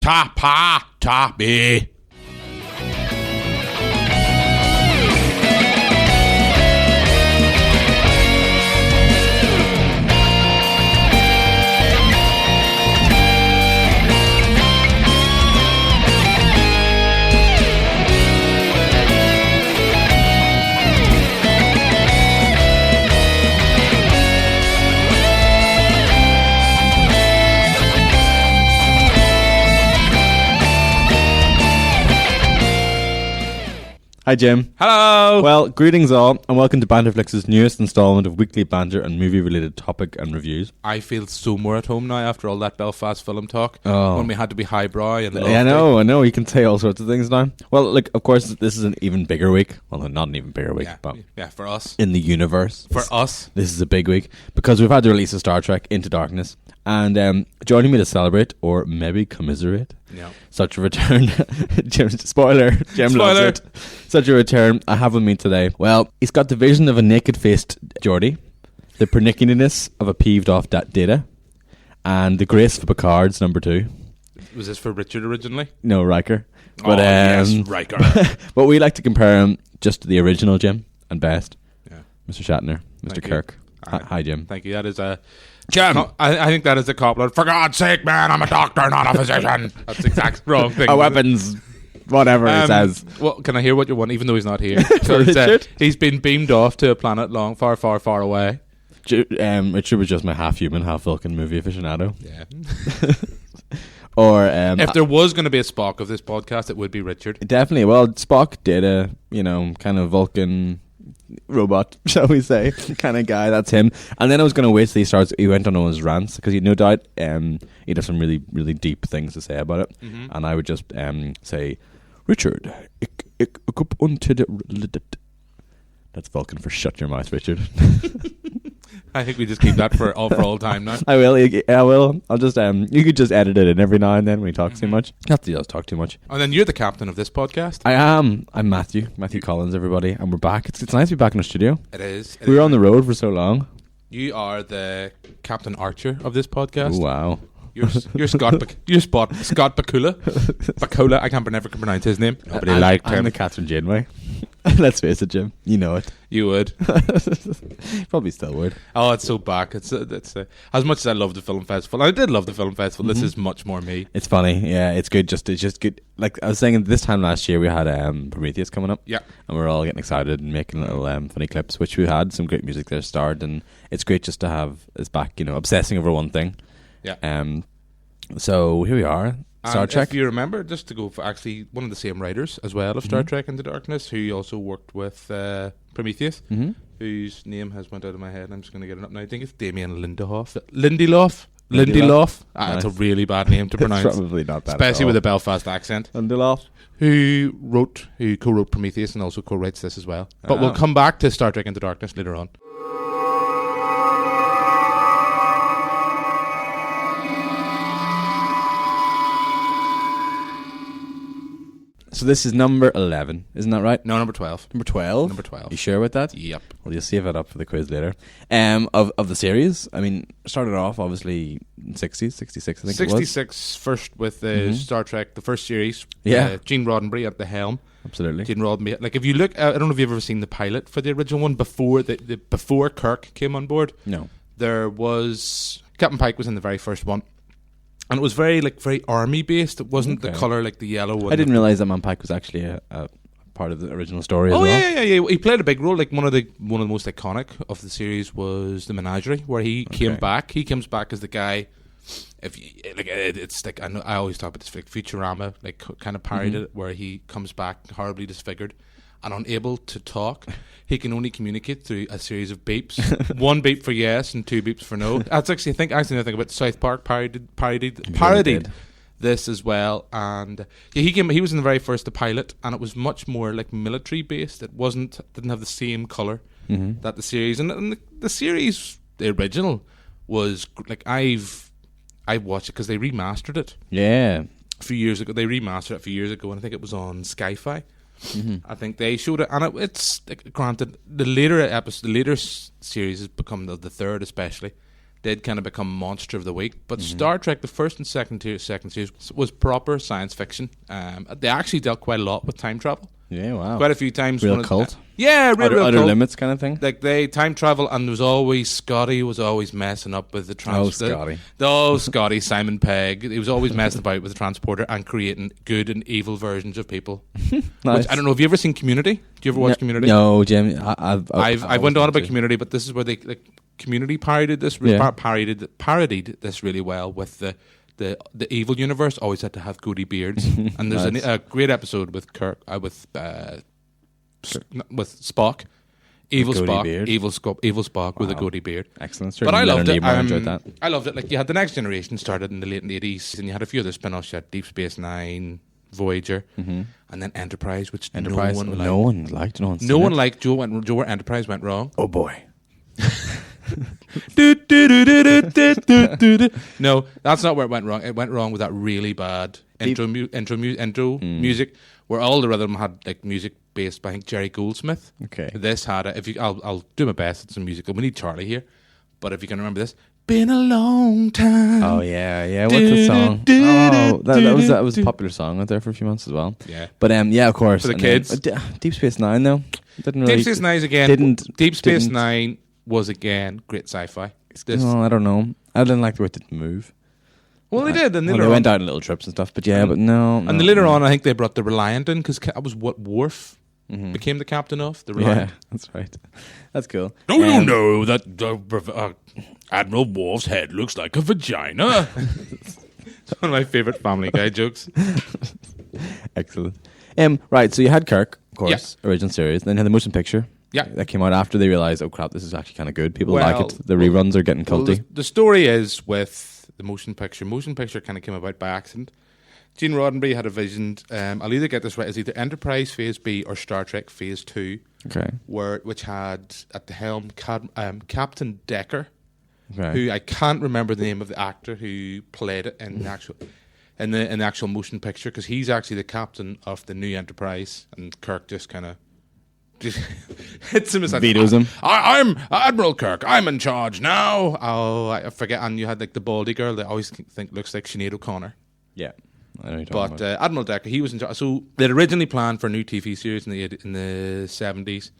Ta pa ta be. Hi Jim. Hello. Well, greetings all, and welcome to Banterflix's newest installment of weekly banter and movie-related topic and reviews. I feel so more at home now after all that Belfast film talk. Oh. When we had to be highbrow and I know. You can say all sorts of things now. Well, like, of course, this is an even bigger week. Well, no, not an even bigger week, but yeah, for us. in the universe. For us. This is a big week, because we've had the release of Star Trek Into Darkness. And joining me to celebrate, or maybe commiserate, such a return. Jim loves it. Such a return I have with me today. Well, he's got the vision of a naked-faced Geordie, the pernickiness of a peeved-off Data, and the grace of Picard's number 2. Was this for Richard originally? No, Riker. But, yes, Riker. But we like to compare him just to the original Jim and best. Yeah. Mr. Shatner, Mr. Thank Kirk. You. Hi, Jim. Thank you. That is a... Jim! I think that is a compliment. For God's sake, man, I'm a doctor, not a physician. That's the exact wrong thing. A weapons... Whatever he says. Well, can I hear what you want, even though he's not here? Richard? He's been beamed off to a planet far, far, far away. Richard was just my half-human, half-Vulcan movie aficionado. Yeah. Or if there was going to be a Spock of this podcast, it would be Richard. Definitely. Well, Spock, Data, kind of Vulcan robot, shall we say, kind of guy. That's him. And then I was going to wait till he went on all his rants, because no doubt he'd have some really, really deep things to say about it. Mm-hmm. And I would just say, Richard, ik up unto the... That's Vulcan for shut your mouth, Richard. I think we just keep that for all time now. I will. I'll just you could just edit it in every now and then when he talks too much. Not that he does talk too much. And then you're the captain of this podcast. I am. I'm Matthew Collins, everybody, and we're back. It's nice to be back in the studio. It is. We were on the road for so long. You are the Captain Archer of this podcast. Ooh, wow. You're Scott Bakula. Bakula. I can't never pronounce his name. Nobody liked him. I'm the Catherine Janeway. Let's face it, Jim. You know it. You would. Probably still would. Oh, it's so back. It's as much as I love the film festival. I did love the film festival. This is much more me. It's funny. Yeah, it's good. It's just good. Like I was saying, this time last year we had Prometheus coming up. Yeah, and we're all getting excited and making little funny clips, which we had some great music there starred, and it's great just to have us back. Obsessing over one thing. Yeah. So here we are. Star Trek. If you remember, just to go for actually one of the same writers as well of Star Trek Into Darkness, who also worked with Prometheus, whose name has went out of my head. I'm just going to get it up now. I think it's Damien Lindelof. Lindelof. That's a really bad name to pronounce. It's probably not bad, especially with a Belfast accent. Lindelof, who co-wrote Prometheus and also co-writes this as well. But we'll come back to Star Trek Into Darkness later on. So this is number 11, isn't that right? No, number 12. Number 12? Number 12. You sure about that? Yep. Well, you'll save it up for the quiz later. Of the series, I mean, started off obviously in 60s, 66 I think 66 it was. first with Star Trek, the first series. Yeah. Gene Roddenberry at the helm. Absolutely. Gene Roddenberry. Like, if you look, I don't know if you've ever seen the pilot for the original one before before Kirk came on board. No. There was... Captain Pike was in the very first one. And it was very army based. It wasn't the colour like the yellow one. I didn't realise that Man Pike was actually a part of the original story as well. Yeah. He played a big role. Like one of the most iconic of the series was the Menagerie, where he came back. He comes back as the guy. It's like I always talk about this, like Futurama, like kind of parodied it, where he comes back horribly disfigured and unable to talk. He can only communicate through a series of beeps. One beep for yes and two beeps for no. That's actually I think about South Park parodied this as well. And he was in the very first the pilot, and it was much more like military based. It didn't have the same colour that the series, and the series, the original, was like I've watched it because they remastered it. Yeah. A few years ago. They remastered it a few years ago, and I think it was on Sci-Fi. I think they showed it, and it's granted the later series has become the third especially. did kind of become monster of the week. But Star Trek, the first and second series, was proper science fiction. They actually dealt quite a lot with time travel. Yeah, wow. Quite a few times. Real cult? Real Outer cult. Limits kind of thing? Like, they time travel, and there was always Scotty was always messing up with the transporter. Scotty, Simon Pegg. He was always messing about with the transporter and creating good and evil versions of people. Nice. Which, I don't know, have you ever seen Community? Do you ever watch Community? No, Jim. I've went on about Community, but this is where they Community parodied this. Parodied this really well with the evil universe always had to have goatee beards, and there's a great episode with Kirk with Spock, evil Spock with a goatee beard. Excellent. But I loved it. Enjoyed that. I loved it. Like, you had The Next Generation started in the late 80s, and you had a few other spin-offs. You had Deep Space Nine, Voyager, and then Enterprise, which no one liked. Joe where Enterprise went wrong. Oh boy. No, that's not where it went wrong. It went wrong with that really bad intro music, where all the rhythm had like music based by, I think, Jerry Goldsmith. Okay. This had I'll do my best. It's a musical. We need Charlie here, but if you can remember this, been a long time. Oh yeah. What's the song? That was a popular song out there for a few months as well. Yeah. But yeah, of course. For the kids. Deep Space Nine though. Deep Space Nine again. Deep Space Nine was again great sci-fi. I don't know. I didn't like the way it didn't move. Well, they did. And they went out on little trips and stuff. But yeah, but no. And later on, I think they brought the Reliant in, because that was what Worf became the captain of. The Reliant. Yeah, that's right. That's cool. Don't you know that Admiral Worf's head looks like a vagina? It's one of my favourite Family Guy jokes. Excellent. Right, so you had Kirk, of course, original series. Then you had the motion picture. Yeah. That came out after they realised, oh crap, this is actually kind of good. People like it. The reruns are getting culty. The story is with the motion picture. Motion picture kind of came about by accident. Gene Roddenberry had a vision. I'll either get this right. It's either Enterprise Phase B or Star Trek Phase 2. Okay. Which had at the helm Captain Decker, okay, who I can't remember the name of the actor who played it in the actual motion picture, because he's actually the captain of the new Enterprise, and Kirk just kind of hits him as like, vetoes him. I'm Admiral Kirk. I'm in charge now. Oh, I forget. And you had like the baldy girl that I always think looks like Sinead O'Connor. Yeah. But Admiral Decker, he was in charge. So they'd originally planned for a new TV series in the 70s.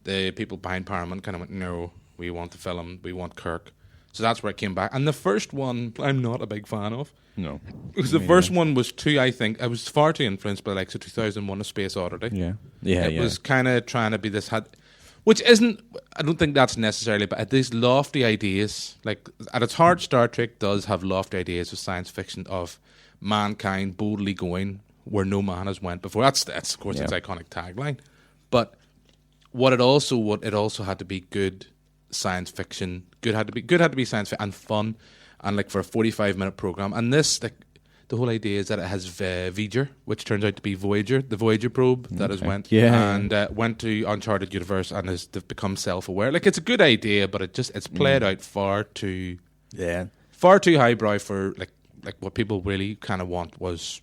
The people behind Paramount kind of went, no, we want the film, we want Kirk. So that's where it came back. And the first one, I'm not a big fan of. No. Because the first one was I think, I was far too influenced by like 2001 A Space Oddity. Yeah. It was kind of trying to be this, which isn't, I don't think that's necessarily, but these lofty ideas, like at its heart, Star Trek does have lofty ideas of science fiction, of mankind boldly going where no man has went before. That's of course its iconic tagline. But what it also had to be good science fiction. Good had to be science fiction and fun, and like for a 45-minute program. And this, like, the whole idea is that it has Voyager, which turns out to be Voyager, the Voyager probe that has went went to uncharted universe and has become self-aware. Like, it's a good idea, but it's played out far too highbrow for like what people really kind of want was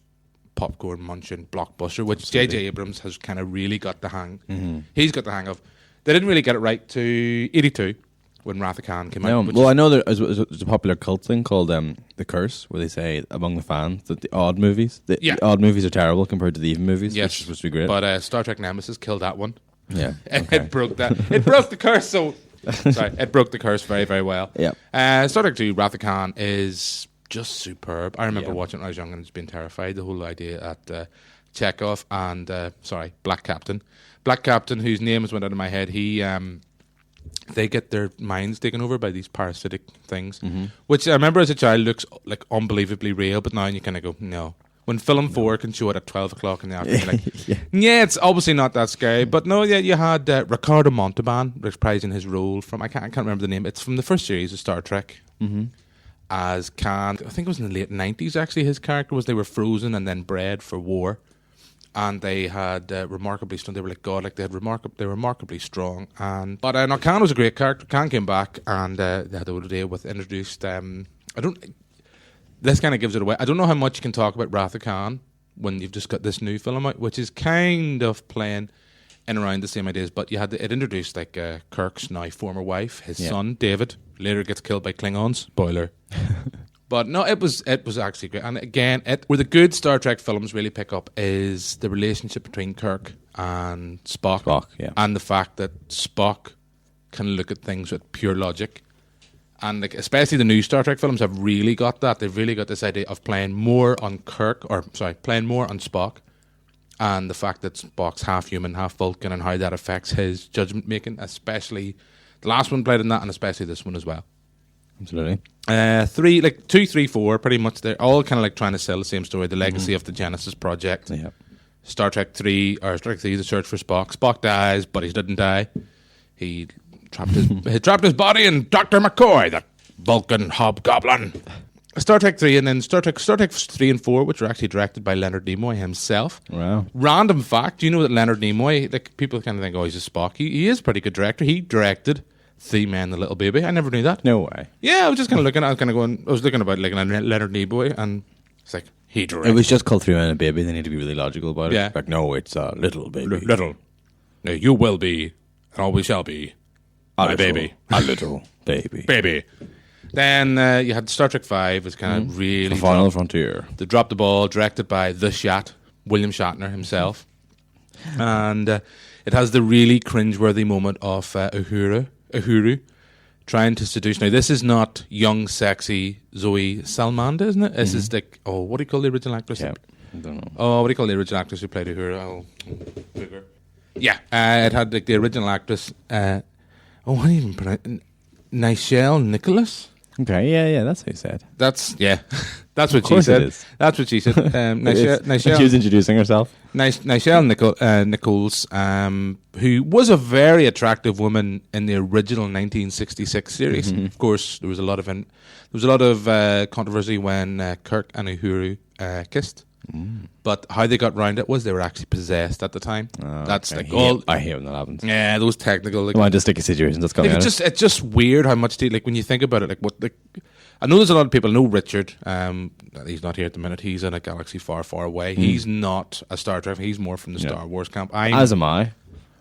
popcorn munching blockbuster, which J.J. Abrams has kind of really got the hang. He's got the hang of. They didn't really get it right to 82 when Wrath of Khan came out. Well, I know there's a popular cult thing called The Curse, where they say among the fans that the odd movies odd movies are terrible compared to the even movies, which is supposed to be great. But Star Trek Nemesis killed that one. Yeah. Okay. It broke that. It broke the curse, so... Sorry, it broke the curse very, very well. Yeah. Star Trek 2, Wrath of Khan, is just superb. I remember watching it when I was young and just being terrified. The whole idea at Chekhov and Black Captain. Black Captain, whose name has went out of my head, they get their minds taken over by these parasitic things, which I remember as a child looks like unbelievably real, but now you kind of go, no. When Film 4 can show it at 12 o'clock in the afternoon, like, it's obviously not that scary. But no, you had Ricardo Montalban reprising his role from, I can't remember the name, it's from the first series of Star Trek. As Khan, I think it was in the late 90s actually, his character was, they were frozen and then bred for war. And they had remarkably strong. They were like God. Like they were remarkably strong. But Khan was a great character. Khan came back, and they had the whole idea with introduced. This kind of gives it away. I don't know how much you can talk about Wrath of Khan when you've just got this new film out, which is kind of playing in around the same ideas. But it introduced like Kirk's now former wife, his son David, later gets killed by Klingons. Spoiler. But no, it was actually great. And again, where the good Star Trek films really pick up is the relationship between Kirk and Spock. And the fact that Spock can look at things with pure logic. And like, especially the new Star Trek films have really got that. They've really got this idea of playing more on playing more on Spock. And the fact that Spock's half human, half Vulcan, and how that affects his judgment making, especially the last one played in that, and especially this one as well. Absolutely. 2, 3, 4, pretty much they're all kind of like trying to sell the same story, the legacy of the Genesis project. Yeah. Star Trek 3, The Search for Spock. Spock dies, but he didn't die. He trapped his body in Dr. McCoy, the Vulcan hobgoblin. Star Trek 3 and then Star Trek 3 and 4, which were actually directed by Leonard Nimoy himself. Wow. Random fact, do you know that Leonard Nimoy, like people kind of think, oh, he's a Spock. He is a pretty good director. He directed The Man and the Little Baby. I never knew that. No way. Yeah, I was just kind of looking, I was looking about like Leonard Nimoy, and it's like, he directed. It was just called 3 Men and a Baby. They need to be really logical about it. Yeah. Like, no, it's a little baby. Little. No, you will be, and always shall be, my baby. A little baby. Baby. Then you had Star Trek 5, was kind of really... The Final Frontier. They dropped the ball, directed by the Shat, William Shatner himself. And it has the really cringeworthy moment of Uhuru trying to seduce... Now, this is not young, sexy Zoe Salmanda, isn't it? This is like... Oh, what do you call the original actress? Yeah, I don't know. Oh, what do you call the original actress who played Uhuru? Oh, bigger. Yeah, it had like the original actress... what do you even pronounce... Nichelle Nicholas? Okay, yeah, that's what you said. That's what she said. That's what she said. Nichelle, she was introducing herself. Nichelle Nichols, who was a very attractive woman in the original 1966 series. Of course, there was a lot of controversy when Kirk and Uhuru kissed. But how they got round it was they were actually possessed at the time. That's like I hate when that happens. Yeah, those technical. Like, just stick a situation that's coming. It's just weird how much like when you think about it. Like what I know there's a lot of people. I know Richard. He's not here at the minute. He's in a galaxy far, far away. He's not a Star Trek. He's more from the Star Wars camp. As am I.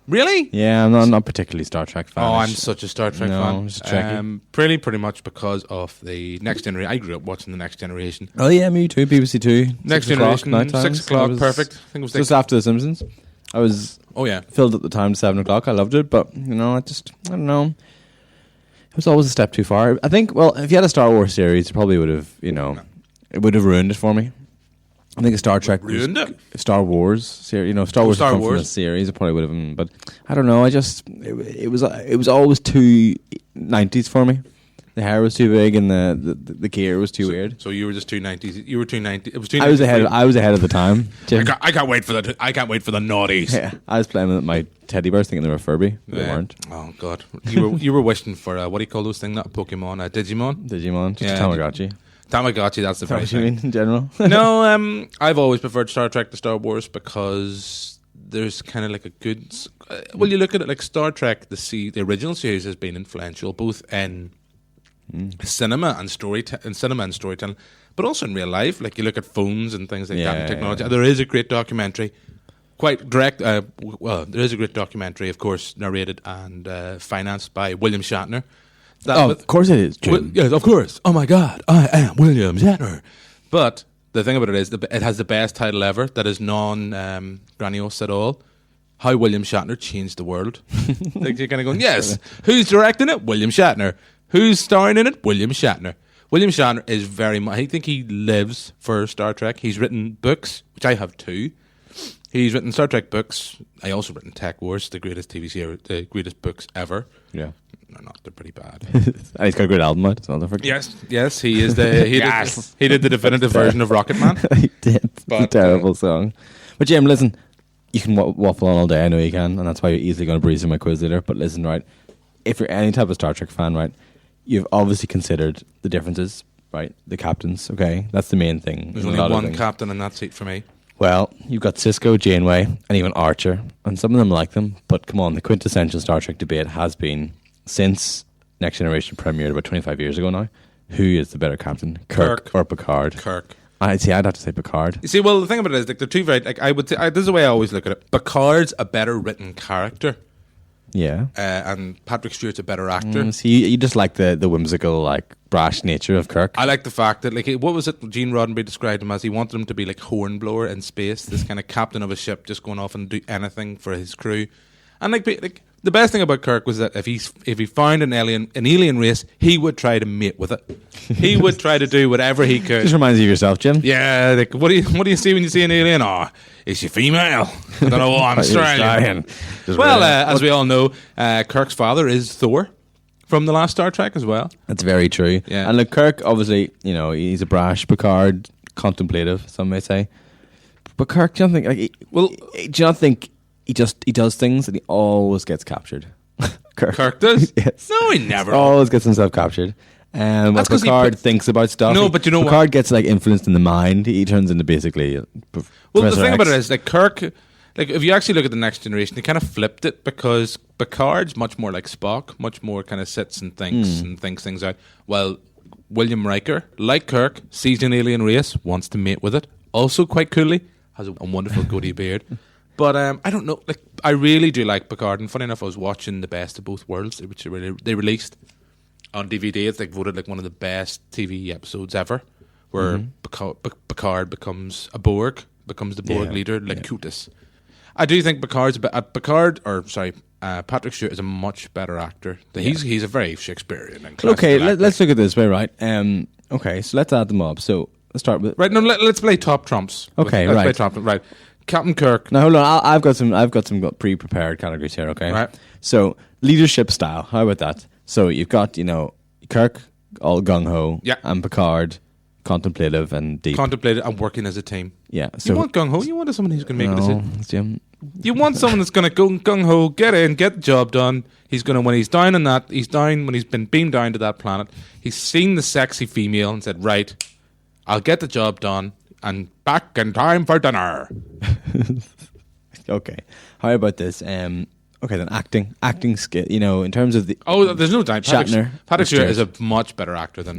Really? Yeah, I'm not particularly Star Trek fan. Oh, I'm such a Star Trek fan. Just Trekkie. Pretty much because of the Next Generation. I grew up watching the Next Generation. Oh yeah, me too. BBC Two. Next Generation. 6 o'clock. Perfect. I think it was just after The Simpsons. I was filled at the time 7 o'clock. I loved it, but I don't know. It was always a step too far. I think. Well, if you had a Star Wars series, it probably would have. It would have ruined it for me. I think a Star Trek Star Wars series, Star Wars from the series, it probably would have been, but I don't know. It was always too 90s for me. The hair was too big and the gear was too weird. So you were just too 90s. You were too 90s. It was too. I was ahead of the time. I can't wait for the naughties. Yeah, I was playing with my teddy bears thinking they were Furby. They weren't. Oh God, you were wishing for what do you call those things? Not Pokemon, Digimon, just Tamagotchi. Tamagotchi, that's the very thing. You mean in general? No, I've always preferred Star Trek to Star Wars because there's kind of like a good... you look at it like Star Trek, the original series has been influential both in cinema and storytelling, but also in real life. Like you look at phones and things like that and technology. There is a great documentary, quite direct... there is a great documentary, of course, narrated and financed by William Shatner. Of course it is, Jim. Yes, of course. Oh my God, I am William Shatner. But the thing about it is, it has the best title ever that is non-grandiose at all. How William Shatner changed the world. Like you're kind of going, yes. Who's directing it? William Shatner. Who's starring in it? William Shatner. William Shatner is very much... I think he lives for Star Trek. He's written books, which I have too. He's written Star Trek books. I also written Tech Wars, the greatest TV series, the greatest books ever. Yeah. No, not they're pretty bad. And he's got a great album out as well. Yes, he is he did the definitive version of Rocket Man. He did. It's a terrible song. But Jim, listen, you can waffle on all day. I know you can, and that's why you're easily going to breeze through my quiz later. But listen, right, if you're any type of Star Trek fan, right, you've obviously considered the differences, right? The captains, okay, that's the main thing. There's only one captain in that seat for me. Well, you've got Cisco, Janeway, and even Archer, and some of them like them. But come on, the quintessential Star Trek debate has been, since Next Generation premiered about 25 years ago now, who is the better captain, Kirk or Picard? Kirk. I'd have to say Picard. You see, well, the thing about it is, like, they're two very... Like, I would say... this is the way I always look at it. Picard's a better written character. Yeah. And Patrick Stewart's a better actor. So you just like the whimsical, like, brash nature of Kirk. I like the fact that, like, what was it Gene Roddenberry described him as? He wanted him to be like Hornblower in space, this kind of captain of a ship just going off and do anything for his crew. And like the best thing about Kirk was that if he found an alien race, he would try to mate with it. He would try to do whatever he could. Just reminds you of yourself, Jim. Yeah, like, what do you see when you see an alien? Oh, is she female? I don't know. I'm Australian. Well, as we all know, Kirk's father is Thor from the last Star Trek as well. That's very true. Yeah. And like Kirk, obviously, you know, he's a brash Picard, contemplative, some may say. But Kirk, do you not think? Do you not think he does things and he always gets captured? Kirk does? Yes. No, he never. Always gets himself captured. But Picard thinks about stuff. No, but you know Picard gets like influenced in the mind. He turns into basically. The thing about it is, like, Kirk, like, if you actually look at the Next Generation, they kind of flipped it because Picard's much more like Spock, much more kind of sits and thinks and thinks things out. Well, William Riker, like Kirk, sees an alien race, wants to mate with it. Also, quite coolly, has a wonderful goatee beard. But I don't know. Like, I really do like Picard, and funny enough, I was watching The Best of Both Worlds, which they released on DVD. It's like voted like one of the best TV episodes ever, where Picard becomes the Borg leader, like Cutis. I do think Patrick Stewart is a much better actor. He's a very Shakespearean and classical actor. Let's look at this way, right? Okay, so let's add them up. So let's start with let's play top trumps. Okay, let's right. play top trumps. Right. Captain Kirk. Now hold on, I've got some pre-prepared categories here. Okay, right. So leadership style. How about that? So you've got Kirk, all gung ho, and Picard, contemplative and deep. Contemplative and working as a team. Yeah. So you want gung ho. You want someone who's going to make a decision. Jim. You want someone that's going to go gung ho, get in, get the job done. He's going to, when he's down when he's been beamed down to that planet. He's seen the sexy female and said, "Right, I'll get the job done and back in time for dinner." Okay. How about this? Okay, then acting skill. In terms of the there's no doubt. Patrick Stewart is a much better actor than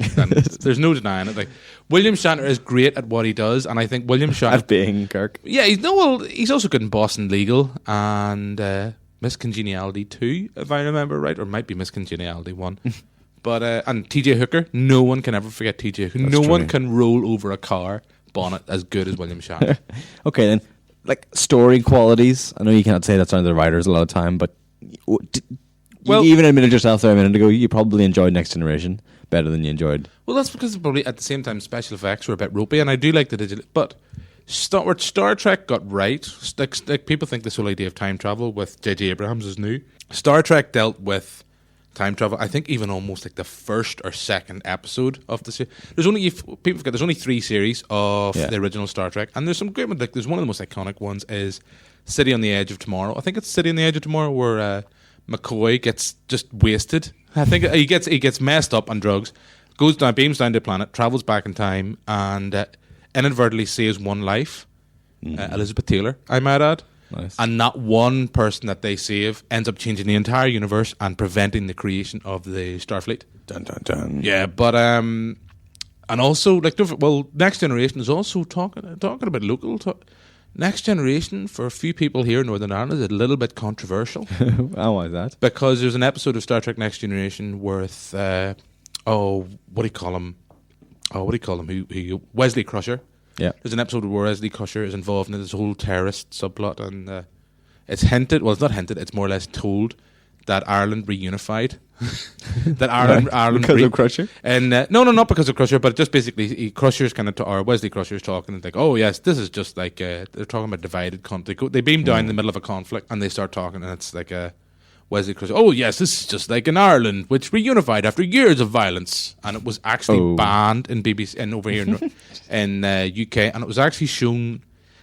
there's no denying it. Like, William Shatner is great at what he does, and I think William Shatner at being Kirk. Yeah, he's also good in Boston Legal and Miss Congeniality 2, if I remember right, or it might be Miss Congeniality 1. But and T.J. Hooker, no one can ever forget T.J. Hooker. That's no true. one can roll over a car bonnet as good as William Shatner. Okay, then. Like story qualities, I know you cannot say that's under the writers a lot of time, but you even admitted yourself there a minute ago you probably enjoyed Next Generation better than you enjoyed. Well, that's because probably at the same time special effects were a bit ropey, and I do like the digital. But what Star Trek got right, like people think this whole idea of time travel with J.J. Abrams is new. Star Trek dealt with time travel, I think, even almost like the first or second episode of the series. There's only 3 series of the original Star Trek, and there's some great ones. Like, there's one of the most iconic ones is City on the Edge of Tomorrow. I think it's City on the Edge of Tomorrow where McCoy gets just wasted. I think he gets messed up on drugs, beams down to the planet, travels back in time, and inadvertently saves one life. Elizabeth Taylor, I might add. Nice. And not one person that they save ends up changing the entire universe and preventing the creation of the Starfleet. Dun dun dun. Yeah, but and also Next Generation is also talking about local. Next Generation for a few people here in Northern Ireland is a little bit controversial. Why is that? Because there's an episode of Star Trek Next Generation with what do you call him? Who Wesley Crusher. Yeah. There's an episode where Wesley Crusher is involved in this whole terrorist subplot, and it's hinted, well, it's not hinted, it's more or less told that Ireland reunified. That Ireland because of Crusher? And no, not because of Crusher, but just basically Crusher's kind of, or Wesley Crusher's talking, and like, oh yes, this is just like, they're talking about divided country. They beam down in the middle of a conflict, and they start talking, and it's like Wesley Crusher, oh yes, this is just like in Ireland, which reunified after years of violence, and it was actually banned in BBC and over here in UK, and it was actually shown.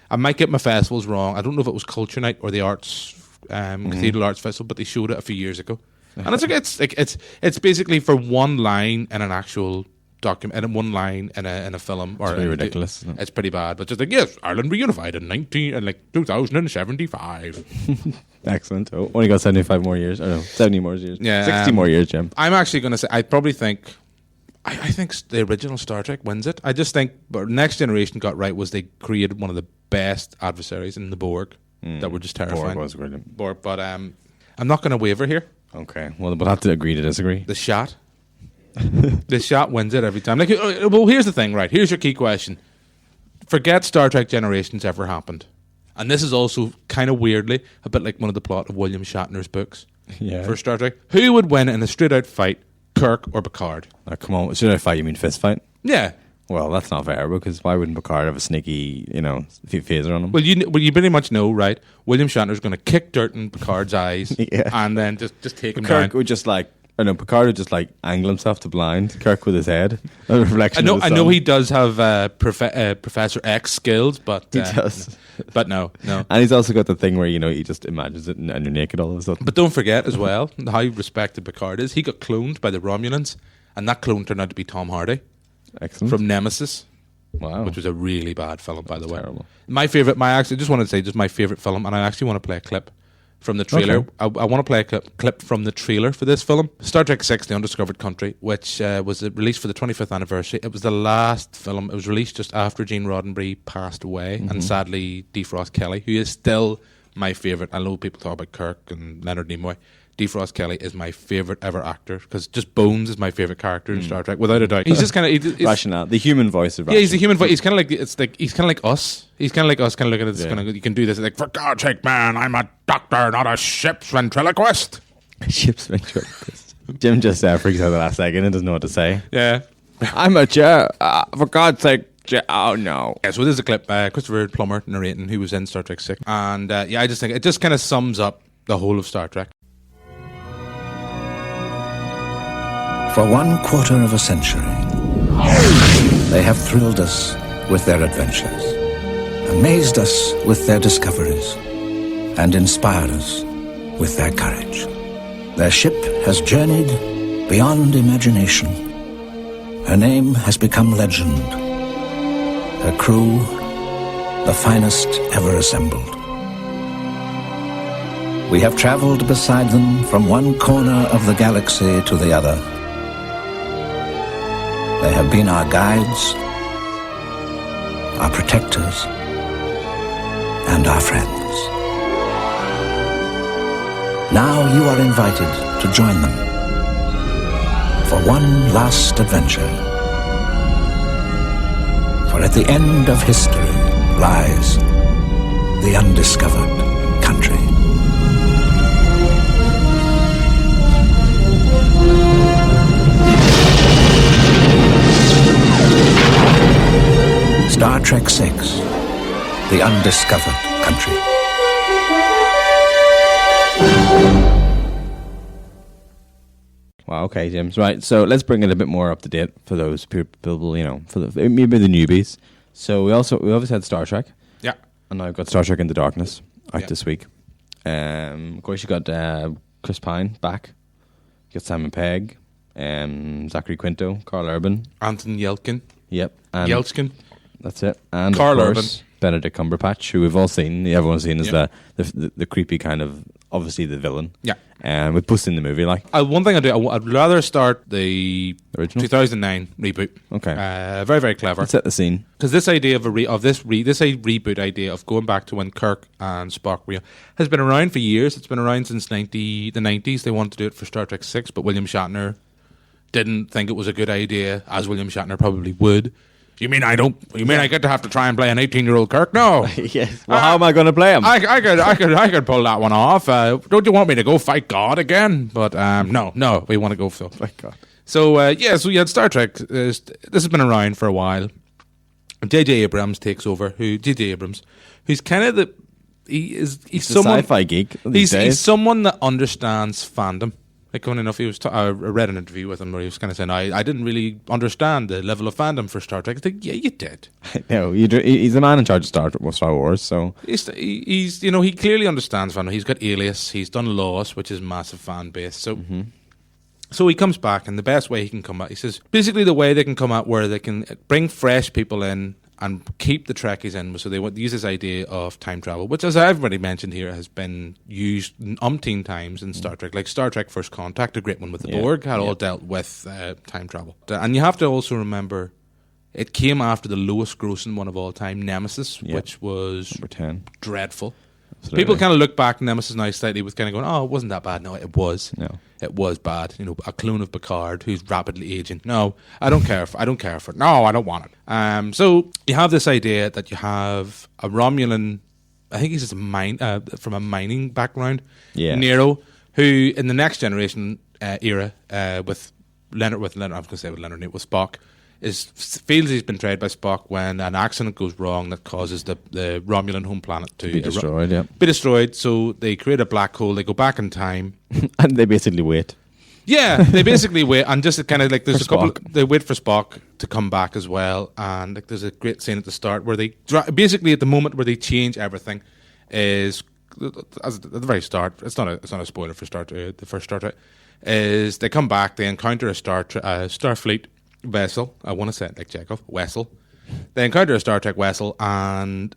I might get my festivals wrong. I don't know if it was Culture Night or the Arts Cathedral Arts Festival, but they showed it a few years ago, and it's basically for one line in an actual document and one line in a film. Or it's pretty ridiculous. Isn't it? It's pretty bad, but just like, yes, Ireland reunified in 2075. Excellent. Oh, only got 75 more years. Or no, 70 more years. Yeah, 60 more years, Jim. I'm actually going to say, I probably think, I think the original Star Trek wins it. I just think Next Generation got right was they created one of the best adversaries in the Borg that were just terrifying. Borg was brilliant. Borg, but I'm not going to waver here. Okay, well, we'll have to agree to disagree. The shot. The shot wins it every time. Like, well, here's the thing, right? Here's your key question. Forget Star Trek Generations ever happened. And this is also kind of weirdly a bit like one of the plot of William Shatner's books for Star Trek. Who would win in a straight-out fight, Kirk or Picard? Oh, come on, straight-out fight, you mean fist fight? Yeah. Well, that's not fair, because why wouldn't Picard have a sneaky, phaser on him? Well, you pretty much know, right? William Shatner's going to kick dirt in Picard's eyes and then just take him down. Kirk would just Picard would just angle himself to blind Kirk with his head. A reflection. I know he does have Professor X skills, but he does. But no. And he's also got the thing where he just imagines it and you're naked all of a sudden. But don't forget as well how respected Picard is. He got cloned by the Romulans, and that clone turned out to be Tom Hardy. Excellent. From Nemesis. Wow. Which was a really bad film, by the way. Terrible. My favorite. I just wanted to say, just my favorite film, and I actually want to play a clip from the trailer. Okay. I want to play a clip from the trailer for this film, Star Trek VI: The Undiscovered Country, which was released for the 25th anniversary. It was the last film. It was released just after Gene Roddenberry passed away, and sadly, DeFrost Kelly, who is still my favorite. I know people talk about Kirk and Leonard Nimoy. DeFrost Kelly is my favorite ever actor, because just Bones is my favorite character in Star Trek, without a doubt. He's just kind of rationale, the human voice of rationale. Yeah, he's a human voice. He's kind of like us. He's kind of like us. Kind of looking at this. You can do this. Like, for God's sake, man, I'm a doctor, not a ship's ventriloquist. Ship's ventriloquist. Jim just freaks out the last second and doesn't know what to say. Yeah, I'm a chair. For God's sake. Oh no! Yeah, so this is a clip. Christopher Plummer narrating, who was in Star Trek 6, and I just think it just kind of sums up the whole of Star Trek. For 1/4 of a century, they have thrilled us with their adventures, amazed us with their discoveries, and inspired us with their courage. Their ship has journeyed beyond imagination. Her name has become legend. Her crew, the finest ever assembled. We have traveled beside them from one corner of the galaxy to the other. They have been our guides, our protectors, and our friends. Now you are invited to join them for one last adventure. For at the end of history lies the undiscovered country. Star Trek VI: The Undiscovered Country. Wow, okay, James. Right, so let's bring it a bit more up to date for those people, for maybe the newbies. So we obviously had Star Trek. Yeah. And now I've got Star Trek Into Darkness out this week. Of course, you got Chris Pine back. You got Simon Pegg, Zachary Quinto, Carl Urban, Anton Yelkin. Yep. And Yeltsin. That's it. And Carl of course, Urban. Benedict Cumberbatch, who we've all seen. Everyone's seen as the creepy kind of, obviously the villain. Yeah. With Puss in the movie, like. One thing I'd rather start the original 2009 reboot. Okay. Very, very clever. Let's set the scene. Because this idea of this reboot idea of going back to when Kirk and Spock were young has been around for years. It's been around since the 90s. They wanted to do it for Star Trek 6, but William Shatner didn't think it was a good idea, as William Shatner probably would. You mean I get to have to try and play an 18-year-old Kirk? No. Yes. Well, how am I going to play him? I could pull that one off. Don't you want me to go fight God again? But no, we want to go Phil. My God. So so you had Star Trek. This has been around for a while. J.J. Abrams takes over. Who's kind of he's someone, a sci-fi geek. He's someone that understands fandom. Like, funny enough, I read an interview with him where he was kind of saying, I didn't really understand the level of fandom for Star Trek. I think, yeah, you did. No, he's the man in charge of Star Wars, so... He's he clearly understands fandom. He's got Alias, he's done Lost, which is a massive fan base, so... Mm-hmm. So he comes back, and the best way he can come out, he says, basically the way they can come out where they can bring fresh people in and keep the Trekkies in, so they want to use this idea of time travel, which, as everybody mentioned here, has been used umpteen times in Star Trek. Like Star Trek First Contact, a great one with the Borg, had all dealt with time travel. And you have to also remember, it came after the lowest grossing one of all time, Nemesis, which was number 10. Dreadful. Absolutely. People kind of look back Nemesis now slightly with kind of going, oh, it wasn't that bad. No, it was. No. It was bad. You know, a clone of Picard who's rapidly aging. No, I don't care. I don't care for it. No, I don't want it. So you have this idea that you have a Romulan, I think he's just from a mining background, Nero, who in the Next Generation era with Spock, feels he's been betrayed by Spock when an accident goes wrong that causes the Romulan home planet to be destroyed. Be destroyed. So they create a black hole. They go back in time, and they basically wait. Yeah, they basically wait, and just kind of like there's for a couple. Spock. They wait for Spock to come back as well, and like there's a great scene at the start where they basically at the moment where they change everything is at the very start. It's not a spoiler for the first Star Trek. Is they come back, they encounter a Starfleet vessel. I want to say it like Chekhov, vessel. They encounter a Star Trek vessel, and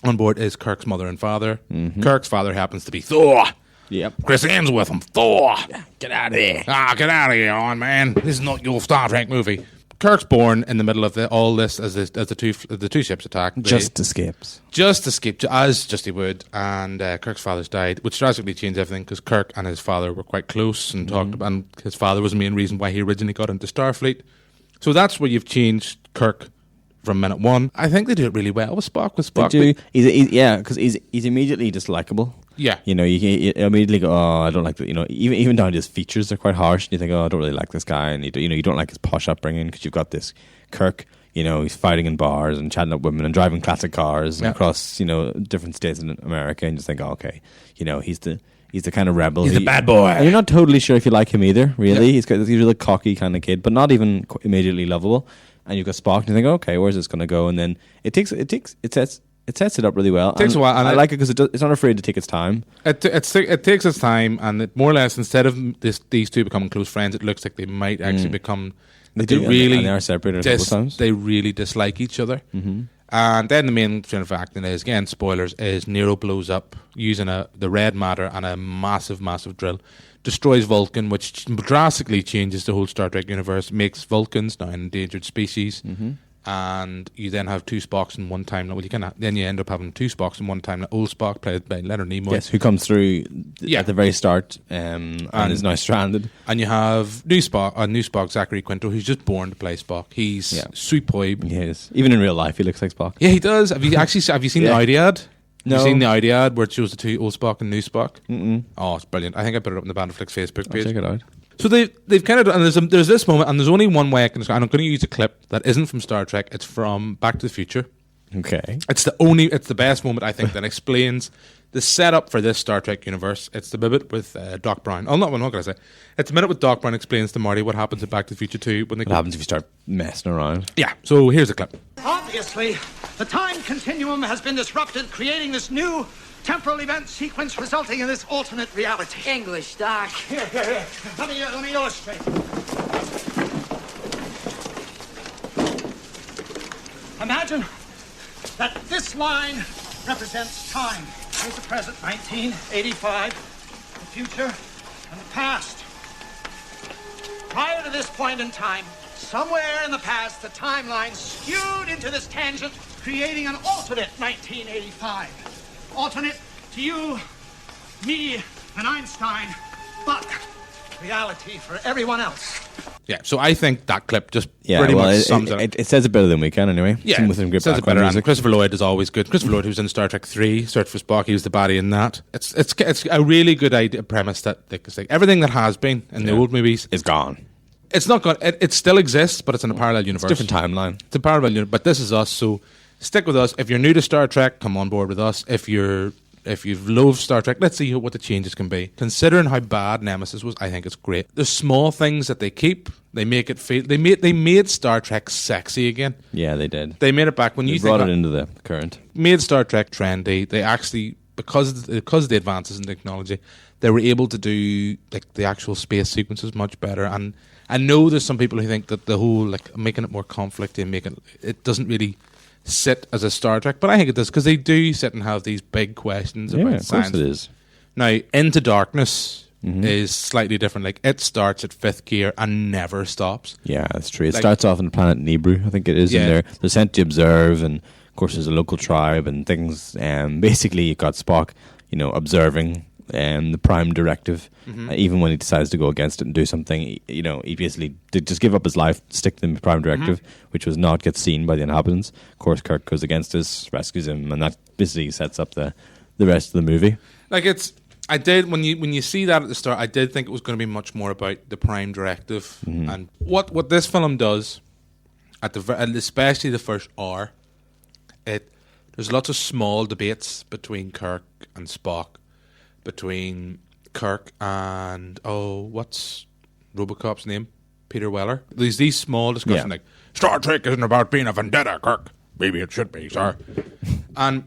on board is Kirk's mother and father. Mm-hmm. Kirk's father happens to be Thor. Yep. Chris Ames with him. Thor. Get out of here. Get out of here, on man. This is not your Star Trek movie. Kirk's born in the middle of all this as the two ships attack. Just escaped, as just he would, and Kirk's father's died, which drastically changed everything because Kirk and his father were quite close and talked about, and his father was the main reason why he originally got into Starfleet. So that's where you've changed Kirk from minute one. I think they do it really well with Spock. They do. Because he's immediately dislikable. Yeah. You know, you immediately go, oh, I don't like that. You know, even down to his features, they're quite harsh. And you think, oh, I don't really like this guy. And you don't like his posh upbringing because you've got this Kirk, you know, he's fighting in bars and chatting up women and driving classic cars across, you know, different states in America. And you just think, oh, okay, you know, he's the kind of rebel. He's the bad boy. And you're not totally sure if you like him either, really. He's a really cocky kind of kid, but not even immediately lovable. And you've got Spock and you think, okay, where's this going to go? And then it sets it up really well. It takes a while, and I like it because it's not afraid to take its time. It takes its time, and it more or less, instead of these two becoming close friends, it looks like they might actually become. They are separated a couple times. They really dislike each other. Mm-hmm. And then the main train of acting is, again, spoilers, is Nero blows up using the red matter and a massive, massive drill. Destroys Vulcan, which drastically changes the whole Star Trek universe, makes Vulcans now an endangered species. Mm-hmm. And you then have two Spocks in one time. Well, then you end up having two Spocks in one time. Old Spock, played by Leonard Nimoy. Yes, who comes through at the very start and is now stranded. And you have new Spock, Zachary Quinto, who's just born to play Spock. He's superb. He is. Even in real life, he looks like Spock. Yeah, he does. Have you seen the Audi ad? No. Have you seen the Audi ad where it shows the two old Spock and new Spock? Mm-mm. Oh, it's brilliant. I think I put it up on the Banterflix Facebook page. I'll check it out. So they've kind of done, and there's this moment, and there's only one way I can describe. And I'm going to use a clip that isn't from Star Trek. It's from Back to the Future. Okay. It's the best moment I think that explains the setup for this Star Trek universe. It's the bit with Doc Brown. Oh, not what can I say? It's the minute with Doc Brown explains to Marty what happens in Back to the Future 2 when they. What happens if you start messing around? Yeah. So here's the clip. Obviously, the time continuum has been disrupted, creating this new temporal event sequence resulting in this alternate reality. English, Doc. Here. Let me illustrate. Imagine that this line represents time. Here's the present, 1985, the future, and the past. Prior to this point in time, somewhere in the past, the timeline skewed into this tangent, creating an alternate 1985. Alternate to you, me, and Einstein, but reality for everyone else. Yeah, so I think that clip just pretty much sums it up. It says it better than we can, anyway. Yeah, it says it better. And Christopher Lloyd is always good. Christopher Lloyd, who's in Star Trek 3, Search for Spock, he was the baddie in that. It's a really good idea premise that everything that has been in the old movies is gone. It's not gone. It still exists, but it's in a parallel universe. It's a different timeline. It's a parallel universe, but this is us, so stick with us. If you're new to Star Trek, come on board with us. If you've loved Star Trek, let's see what the changes can be. Considering how bad Nemesis was, I think it's great. The small things that they keep, they make it feel. They made Star Trek sexy again. Yeah, they did. They made it back when they you brought it into the current. Made Star Trek trendy. They actually, because of the advances in technology, they were able to do like the actual space sequences much better. And I know there's some people who think that the whole like making it more conflict and making it doesn't really sit as a Star Trek, but I think it does because they do sit and have these big questions about science. Of course it is. Now, Into Darkness is slightly different. Like it starts at 5th gear and never stops. Yeah, that's true. It starts off on the planet Nibru, I think it is. In there, they're sent to observe and course, there's a local tribe and things. Basically, you got Spock, observing the Prime Directive. Even when he decides to go against it and do something, he basically did just give up his life, stick to the Prime Directive, which was not get seen by the inhabitants. Of course, Kirk goes against this, rescues him, and that basically sets up the rest of the movie. Like I did when you see that at the start, I did think it was going to be much more about the Prime Directive and what this film does and especially the first hour. There's lots of small debates between Kirk and Spock, between Kirk and what's Robocop's name? Peter Weller. There's these small discussions like Star Trek isn't about being a vendetta, Kirk. Maybe it should be, sir. And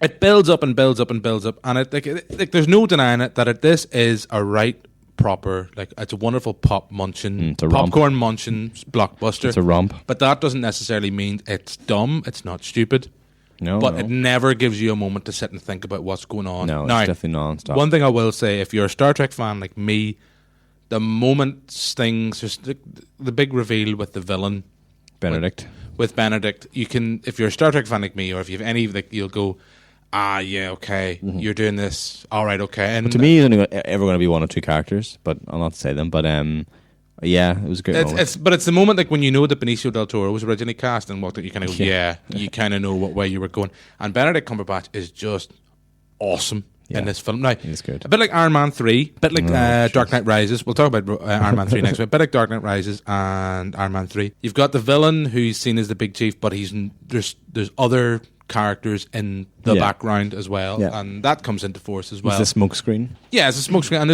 it builds up and builds up and builds up, and there's no denying it that this is a right proper, it's a wonderful popcorn munching blockbuster. It's a romp, but that doesn't necessarily mean it's dumb. It's not stupid. No, but it never gives you a moment to sit and think about what's going on. No, now, it's definitely non-stop. One thing I will say, if you're a Star Trek fan like me, the moment stings, just the big reveal with the villain, Benedict. With Benedict, you can, if you're a Star Trek fan like me, or if you have any, you'll go, yeah, okay, you're doing this, all right, okay. And but to me, it's only ever going to be one or two characters, but I'll not say them. But yeah, it was a great moment. But it's the moment when you know that Benicio del Toro was originally cast and walked in, you kind of go, you kind of know what way you were going. And Benedict Cumberbatch is just awesome in this film. Now, he's good. A bit like Iron Man 3, a bit like Dark Knight Rises. We'll talk about Iron Man 3 next week. A bit like Dark Knight Rises and Iron Man 3. You've got the villain who's seen as the big chief, but there's other characters in the background as well, and that comes into force as well. It's a smoke screen. Yeah, it's a smoke screen, and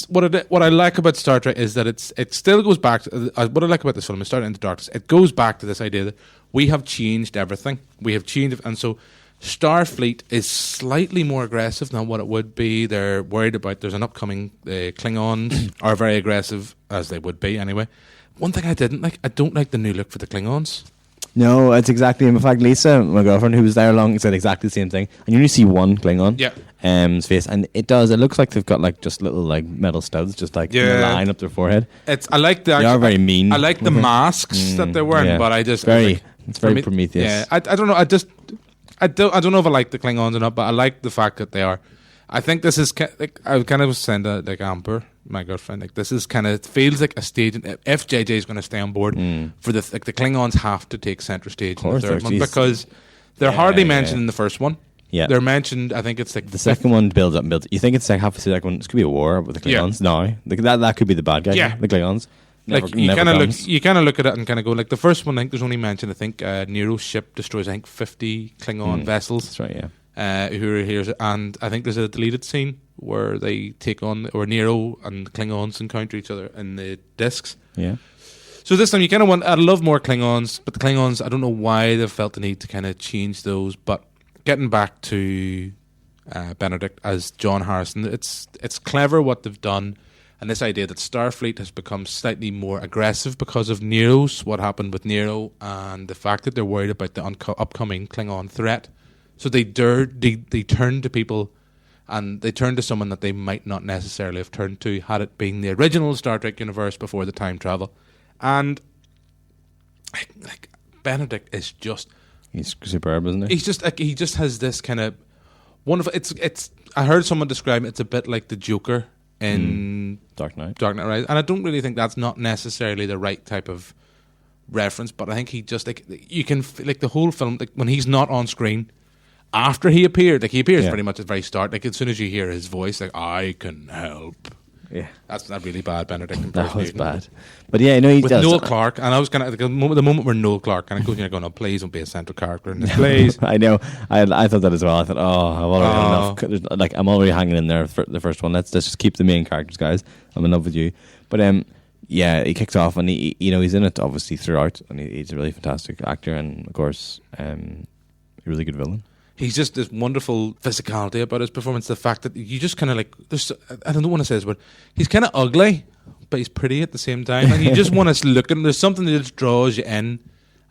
what I like about Star Trek is that it still goes back to what I like about this film is Starting Into Darkness. It goes back to this idea that we have changed everything. We have changed, and so Starfleet is slightly more aggressive than what it would be. They're worried about there's an upcoming Klingons are very aggressive, as they would be anyway. One thing I don't like the new look for the Klingons. No, it's exactly. In fact, Lisa, my girlfriend, who was there along, said exactly the same thing. And you only see one Klingon, his face, and it looks like they've got just little metal studs, just in a line up their foread. I like the. They are very mean. I like the masks that they're wearing, but I just it's very Prometheus. Yeah, I don't know. I don't know if I like the Klingons or not, but I like the fact that they are. I think this is I kind of was saying to Amber, my girlfriend, this is kind of, it feels like a stage. If JJ is going to stay on board for the Klingons have to take center stage in the third one, because they're hardly mentioned in the first one. Yeah, they're mentioned. I think it's the second one builds up and builds. You think it's half the second one? This could be a war with the Klingons. No, that could be the bad guy. Yeah, the Klingons. You kind of look at it and kind of go the first one. I think there's only mentioned. I think Nero's ship destroys 50 Klingon vessels. That's right. Yeah. Who are here, and I think there's a deleted scene where they take on, or Nero and Klingons encounter each other in the discs. Yeah. So this time you kind of want. I'd love more Klingons, but the Klingons, I don't know why they've felt the need to kind of change those. But getting back to Benedict as John Harrison, it's clever what they've done, and this idea that Starfleet has become slightly more aggressive because of what happened with Nero, and the fact that they're worried about the upcoming Klingon threat. So they turn to people, and they turn to someone that they might not necessarily have turned to had it been the original Star Trek universe before the time travel. And Benedict is he's superb, isn't he? He just has this kind of wonderful. It's I heard someone describe it's a bit like the Joker in Dark Knight Rises, and I don't really think that's not necessarily the right type of reference, but I think he just you can the whole film when he's not on screen. After he appeared, he appears pretty much at the very start. As soon as you hear his voice, I can help. Yeah, that's not really bad, Benedict. That was bad, but yeah, he with does. Noel Clarke, and I was kind of the moment where Noel Clarke kind of goes, going, "Oh, please don't be a central character in this, please." I know, I thought that as well. I thought, I've already enough. I'm already hanging in there for the first one. Let's just keep the main characters, guys. I'm in love with you, but yeah, he kicks off, and he's in it obviously throughout, and he's a really fantastic actor, and of course, a really good villain. He's just this wonderful physicality about his performance. The fact that you just kind of I don't want to say this, but he's kind of ugly, but he's pretty at the same time. And you just want to look at him. There's something that just draws you in.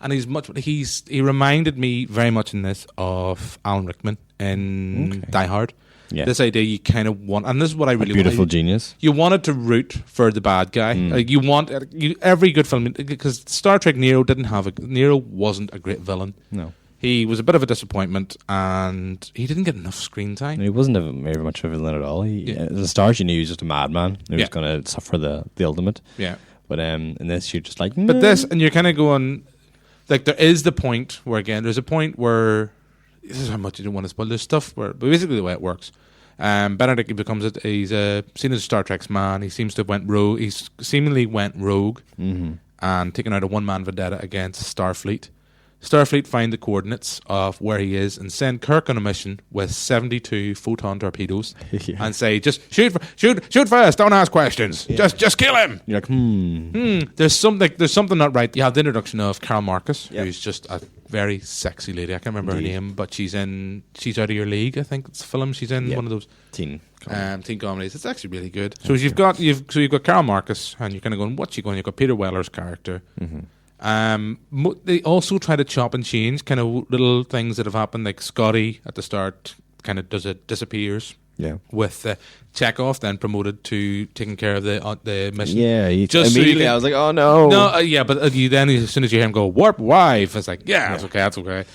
And he reminded me very much in this of Alan Rickman in Die Hard. Yeah. This idea you kind of want, and this is what I really want. Beautiful genius. You wanted to root for the bad guy. You want every good film, because Star Trek Nero wasn't a great villain. No. He was a bit of a disappointment, and he didn't get enough screen time. He wasn't very much of a villain at all. At the start, you knew he was just a madman who was going to suffer the ultimate. Yeah. But in this, you're just like... But this, and you're kind of going... Like, there is the point where, again, there's a point where... This is how much you don't want to spoil. There's stuff where... But basically the way it works... Benedict becomes it. He's seen as a Star Trek's man. He seems to have went rogue. He's seemingly went rogue and taken out a one-man vendetta against Starfleet. Starfleet find the coordinates of where he is and send Kirk on a mission with 72 photon torpedoes and say, just shoot first, don't ask questions. Yeah. Just kill him. You're like, There's something not right. You have the introduction of Carol Marcus, who's just a very sexy lady. I can't remember her name, but she's out of your league. I think it's a film. She's in one of those teen comedies. It's actually really good. So you've got Carol Marcus, and you're kind of going, what's she going? You've got Peter Weller's character. They also try to chop and change kind of little things that have happened, like Scotty at the start kind of disappears. Yeah, with Chekhov then promoted to taking care of the mission. Yeah, immediately I was like, oh no. No, but you then as soon as you hear him go warp wife, it's like that's okay.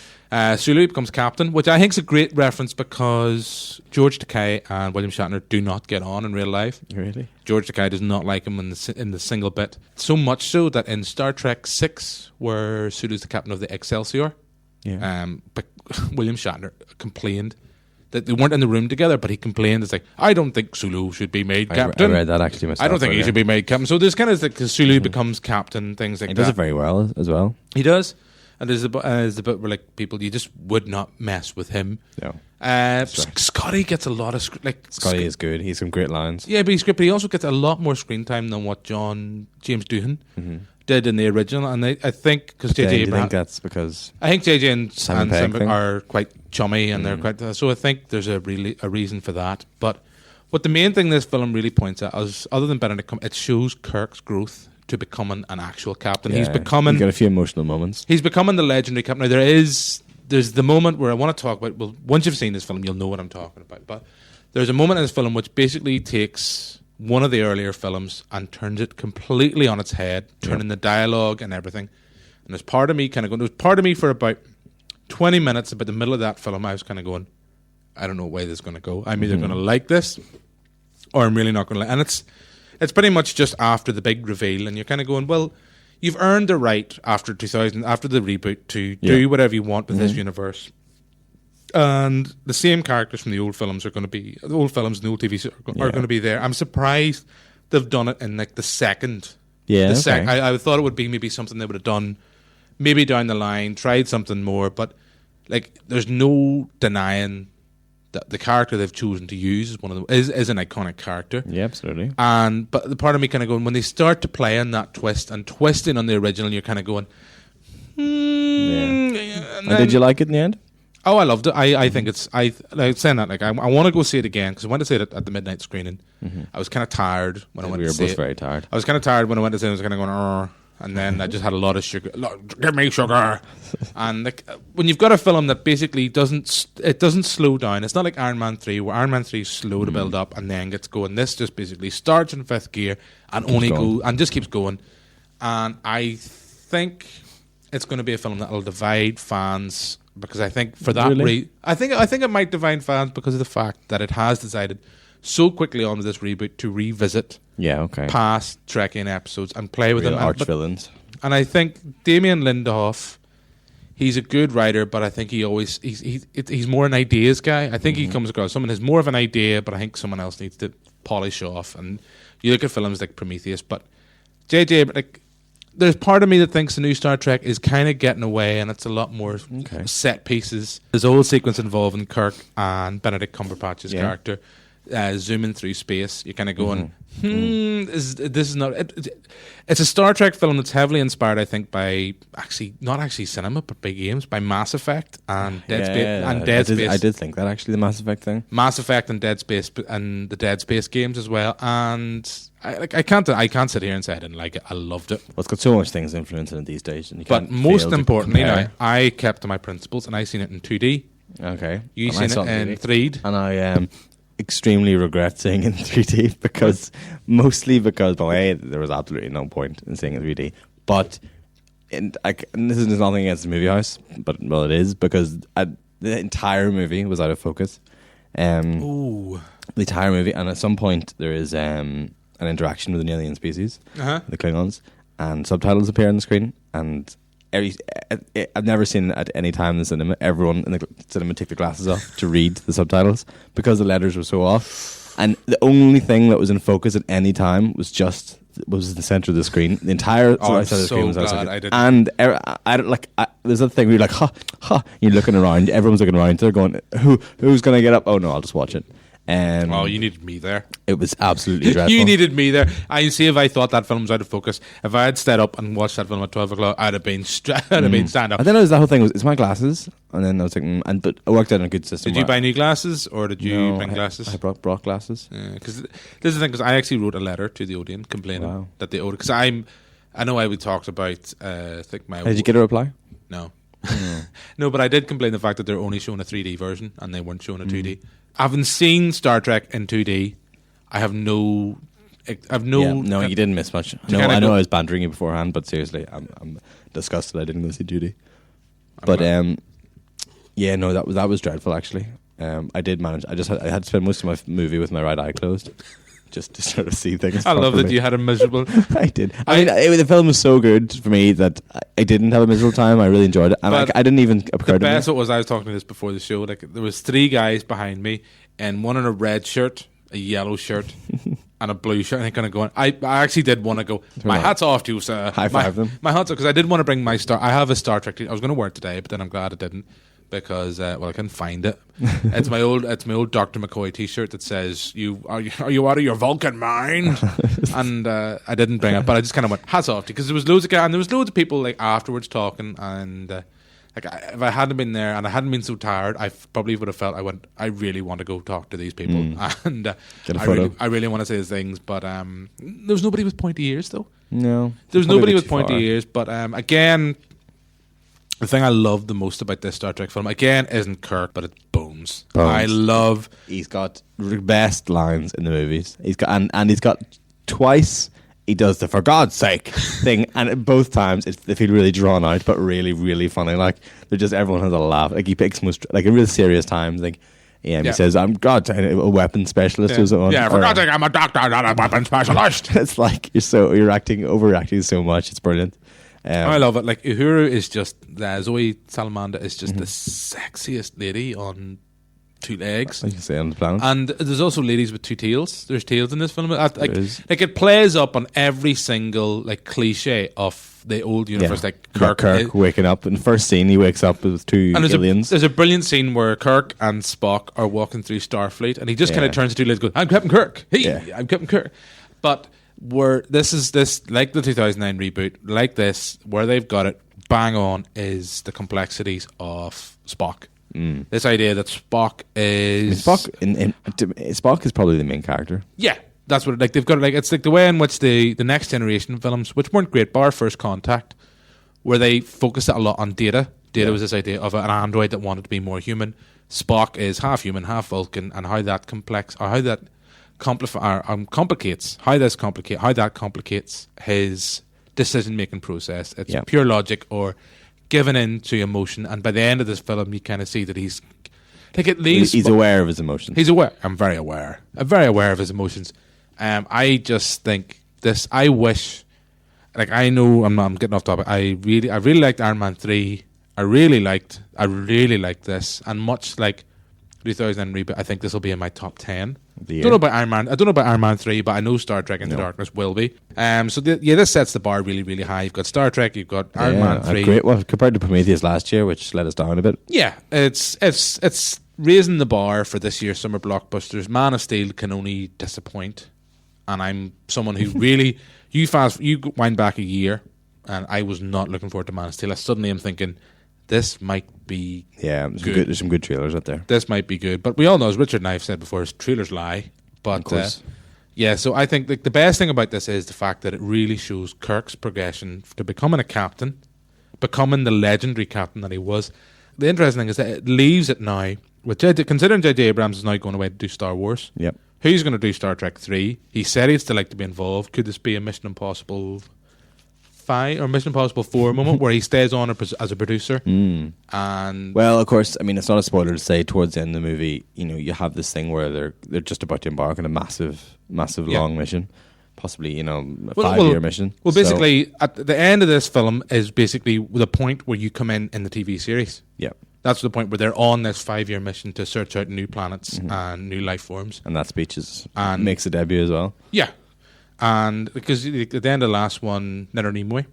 Sulu becomes captain, which I think is a great reference because George Takei and William Shatner do not get on in real life. Really? George Takei does not like him in the single bit. So much so that in Star Trek 6, where Sulu's the captain of the Excelsior, but William Shatner complained that they weren't in the room together, but he complained. It's like, I don't think Sulu should be made captain. I read that actually myself. I don't think he should be made captain. So there's kind of like Sulu becomes captain, things like that. He does it very well as well. He does. And there's the bit where like people, you just would not mess with him. No. Scotty gets a lot of Scotty is good. He's some great lines. Yeah, but he's great. But he also gets a lot more screen time than what James Doohan did in the original. And I think because JJ, do you think that's because I think JJ and Simon are quite chummy and they're quite. So I think there's a reason for that. But what the main thing this film really points at is, other than Benedict, it shows Kirk's growth to becoming an actual captain. He's becoming... You get a few emotional moments. He's becoming the legendary captain. Now, there's the moment where I want to talk about... Well, once you've seen this film, you'll know what I'm talking about. But there's a moment in this film which basically takes one of the earlier films and turns it completely on its head, turning the dialogue and everything. And there's part of me kind of going... There's part of me for about 20 minutes, about the middle of that film, I was kind of going, I don't know where this is going to go. I'm either going to like this or I'm really not going to like... And it's pretty much just after the big reveal, and you're kind of going, well, you've earned the right after 2000, after the reboot, to do whatever you want with this universe. And the same characters from the old films are going to be, the old films and the old TV shows are going to be there. I'm surprised they've done it in like the second. Yeah, I thought it would be maybe something they would have done maybe down the line, tried something more, but like there's no denying that the character they've chosen to use is an iconic character. Yeah, absolutely. But the part of me kind of going, when they start to play on that twist and twisting on the original, you're kind of going, And did you like it in the end? Oh, I loved it. I think it's like saying that, like I want to go see it again because I went to see it at the midnight screening. I was kind of tired when I went to see it. We were both very tired. I was kind of tired when I went to see it. I was kind of going, and then I just had a lot of sugar. Give me sugar. And like, when you've got a film that basically doesn't slow down. It's not like Iron Man 3, where Iron Man 3 is slow to build up and then gets going. This just basically starts in fifth gear and just keeps going. And I think it's going to be a film that will divide fans, because I think for that I think it might divide fans because of the fact that it has decided so quickly on with this reboot to revisit past Trekkian episodes and play with them. Arch villains. And I think Damien Lindelof, he's a good writer, but I think he's more an ideas guy. I think he comes across someone who's more of an idea, but I think someone else needs to polish off. And you look at films like Prometheus, but JJ, like, there's part of me that thinks the new Star Trek is kind of getting away, and it's a lot more set pieces. There's a whole sequence involving Kirk and Benedict Cumberbatch's character zooming through space. You're kind of going, this is not... It's a Star Trek film that's heavily inspired, I think, by not actually cinema, but by games, by Mass Effect and Dead Space. I did think that, actually, the Mass Effect thing. Mass Effect and Dead Space, and the Dead Space games as well. And I can't sit here and say I didn't like it. I loved it. Well, it's got so much things influencing it these days. And but most importantly, I kept to my principles, and I seen it in 2D. Okay. You seen it in 3D. And I extremely regret seeing in 3D because, mostly because, there was absolutely no point in seeing in 3D. But and this is nothing against the movie house, but well, it is because the entire movie was out of focus. Ooh. The entire movie, and at some point there is an interaction with an alien species, the Klingons, and subtitles appear on the screen. And I've never seen at any time in the cinema everyone in the cinema take their glasses off to read the subtitles because the letters were so off. And the only thing that was in focus at any time was the center of the screen. The entire side of the screen was outside. And there's a thing where you're like, ha, ha. You're looking around. Everyone's looking around. They're going, who's going to get up? Oh no, I'll just watch it. Oh, you needed me there. It was absolutely dreadful. You needed me there. I see. If I thought that film was out of focus, if I had stayed up and watched that film at 12 o'clock, I'd have been stand up. And then it was the whole thing was it's my glasses, and then I was like, but I worked out in a good system. Did you buy new glasses, or did you bring glasses? I brought glasses. Because this is the thing. Because I actually wrote a letter to the Odeon complaining that they owed. Because I know we talked about. Did you get a reply? No. No, but I did complain the fact that they're only showing a 3D version and they weren't showing a 2D. Having seen Star Trek in 2D, I have no. No, you didn't miss much. No, I know I was bantering you beforehand, but seriously, I'm disgusted I didn't go see 2D. But that was dreadful actually. I did manage. I had to spend most of my movie with my right eye closed. Just to sort of see things. I love that you had a miserable. I did. The film was so good for me that I didn't have a miserable time. I really enjoyed it, and I didn't even occur to me. The best was I was talking to this before the show. Like there was 3 guys behind me, and one in a red shirt, a yellow shirt, and a blue shirt. I think kind of going. I actually did want to go. My hat's off to you, sir. High five them. My hat's off because I did want to bring my Star. I have a Star Trek. I was going to wear it today, but then I'm glad I didn't. Because I couldn't find it. It's my old Dr. McCoy T-shirt that says are you out of your Vulcan mind? And I didn't bring it, but I just kind of went hats off to because there was loads of guys and there was loads of people like afterwards talking and if I hadn't been there and I hadn't been so tired, I probably would have felt I really want to go talk to these people and I really want to say these things, but there was nobody with pointy ears though. No, there was nobody with pointy ears, but again. The thing I love the most about this Star Trek film, again, isn't Kirk, but it's Bones. He's got the best lines in the movies. He's got twice he does the "for God's sake" thing, and both times they feel really drawn out, but really, really funny. Like they're just everyone has a laugh. Like he picks most like a real serious times. Like he says, "I'm a weapons specialist." Yeah, for God's sake, I'm a doctor, not a weapons specialist. It's like you're overacting so much. It's brilliant. I love it. Like Uhuru is just Zoe Salamander is just the sexiest lady on 2 legs. I can say on the planet. And there's also ladies with 2 tails. There's tails in this film. It plays up on every single cliche of the old universe. Like Kirk waking up in the first scene. He wakes up with 2 aliens. There's a brilliant scene where Kirk and Spock are walking through Starfleet, and he just kind of turns to 2 legs, and goes, "I'm Captain Kirk. Hey, I'm Captain Kirk." But this like the 2009 reboot, like this, where they've got it bang on is the complexities of Spock. This idea that Spock is Spock is probably the main character. Yeah, that's what they've got. It's like the way in which the Next Generation films, which weren't great, bar First Contact, where they focused a lot on Data. Data was this idea of an android that wanted to be more human. Spock is half human, half Vulcan, and how that complicates his decision-making process. It's pure logic or given in to emotion, and by the end of this film you kind of see that he's aware of his emotions. He's aware. I'm very aware of his emotions. I just think this, I wish, I know I'm getting off topic. I really liked Iron Man 3. I really liked this, and much like 2000 reboot, I think this will be in my top 10. I don't know about Iron Man 3, but I know Star Trek Into Darkness will be. This sets the bar really, really high. You've got Star Trek, you've got Iron Man 3. Great one compared to Prometheus last year, which let us down a bit. Yeah, it's raising the bar for this year's summer blockbusters. Man of Steel can only disappoint, and I'm someone who really you wind back a year, and I was not looking forward to Man of Steel. I suddenly am thinking, this might be good. There's some good trailers out there. This might be good. But we all know, as Richard and I have said before, trailers lie. But so I think the best thing about this is the fact that it really shows Kirk's progression to becoming a captain, becoming the legendary captain that he was. The interesting thing is that it leaves it now, considering J.J. Abrams is now going away to do Star Wars. Yep. Who's going to do Star Trek 3? He said he'd still like to be involved. Could this be a Mission Impossible 5 or Mission Impossible 4 moment where he stays on as a producer. And well, of course, I mean, it's not a spoiler to say towards the end of the movie, you know, you have this thing where they're just about to embark on a massive long mission, possibly, you know, a 5-year mission. Well, basically, at the end of this film is basically the point where you come in the TV series. Yeah. That's the point where they're on this 5-year mission to search out new planets and new life forms. And that speech makes a debut as well. Yeah. And because at the end of the last one, Neder Nimoy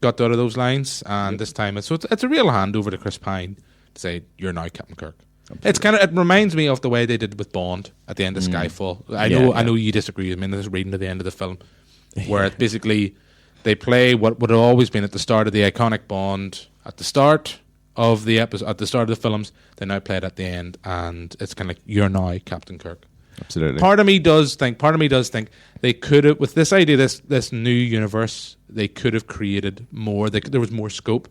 got out of those lines, and this time it's a real hand over to Chris Pine to say, "You're now Captain Kirk." Absolutely. It reminds me of the way they did with Bond at the end of Skyfall. I know you disagree with me. I'm just reading to the end of the film, where it's basically they play what would have always been at the start of the iconic Bond at the start of the episode, at the start of the films. They now play it at the end, and it's kind of like, "You're now Captain Kirk." Absolutely. Part of me does think they could have, with this idea, this new universe, they could have created more. There was more scope.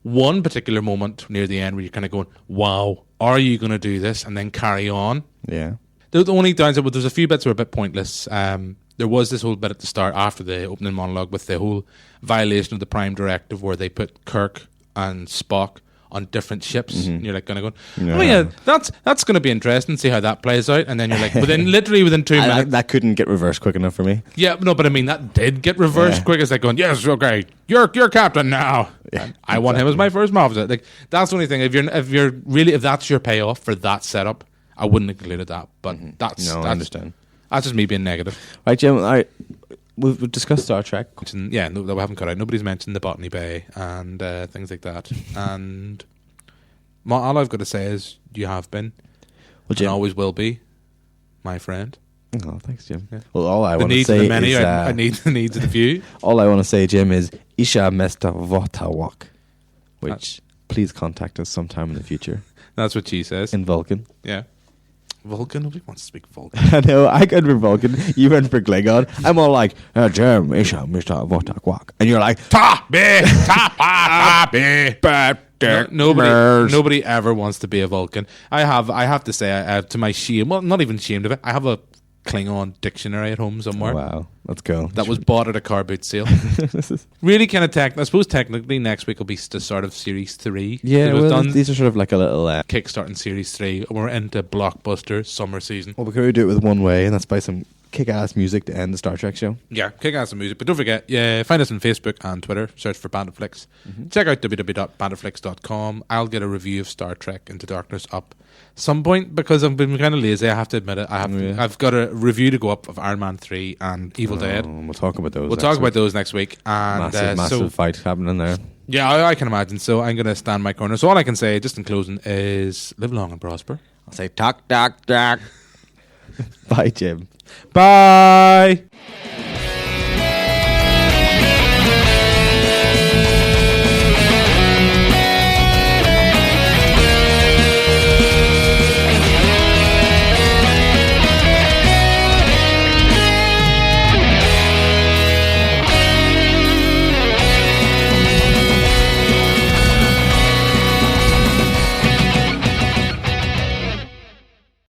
One particular moment near the end where you're kind of going, "Wow, are you going to do this?" and then carry on. Yeah. The only downside, there's a few bits that were a bit pointless. There was this whole bit at the start after the opening monologue with the whole violation of the Prime Directive where they put Kirk and Spock on different ships, and you're like kind of going, "Oh yeah, that's going to be interesting. See how that plays out." And then you're like, within 2 minutes, that couldn't get reversed quick enough for me. Yeah, no, but I mean that did get reversed quick. It's like going, "Yes, okay, you're captain now. Yeah, I want him as my first officer." Like that's the only thing. If that's your payoff for that setup, I wouldn't have included that. But I understand. That's just me being negative. Right, Jim. We've discussed Star Trek. Yeah, no, that we haven't cut out. Nobody's mentioned the Botany Bay and things like that. And all I've got to say is you have been, and always will be, my friend. Oh, thanks, Jim. Yeah. Well, all I want to say is... I need the needs of the few. All I want to say, Jim, is Isha Mesta Votawak, which please contact us sometime in the future. That's what she says. In Vulcan. Yeah. Vulcan? Nobody wants to speak Vulcan. I know, I went for Vulcan. You went for Klingon. I'm all like, Jim, Isha, Mr. Votakwak. And you're like, Nobody ever wants to be a Vulcan. I have to say, to my shame, well, not even ashamed of it, I have a Klingon dictionary at home somewhere. Wow, let's go. That was bought at a car boot sale. Really kind of I suppose technically next week will be the start of Series 3. Yeah, these are sort of like a little... kickstarting Series 3. We're into blockbuster summer season. Well, we could do it with one way, and that's by some kick-ass music to end the Star Trek show. Yeah, kick-ass music. But don't forget, find us on Facebook and Twitter. Search for Banterflix. Check out www.banterflix.com. I'll get a review of Star Trek Into Darkness up some point because I've been kind of lazy. I have to admit it. I've got a review to go up of Iron Man 3 and Evil Dead. We'll talk about those. We'll talk about those next week. And massive fight happening there. Yeah, I can imagine. So I'm going to stand my corner. So all I can say, just in closing, is live long and prosper. I'll say talk. Bye, Jim. Bye.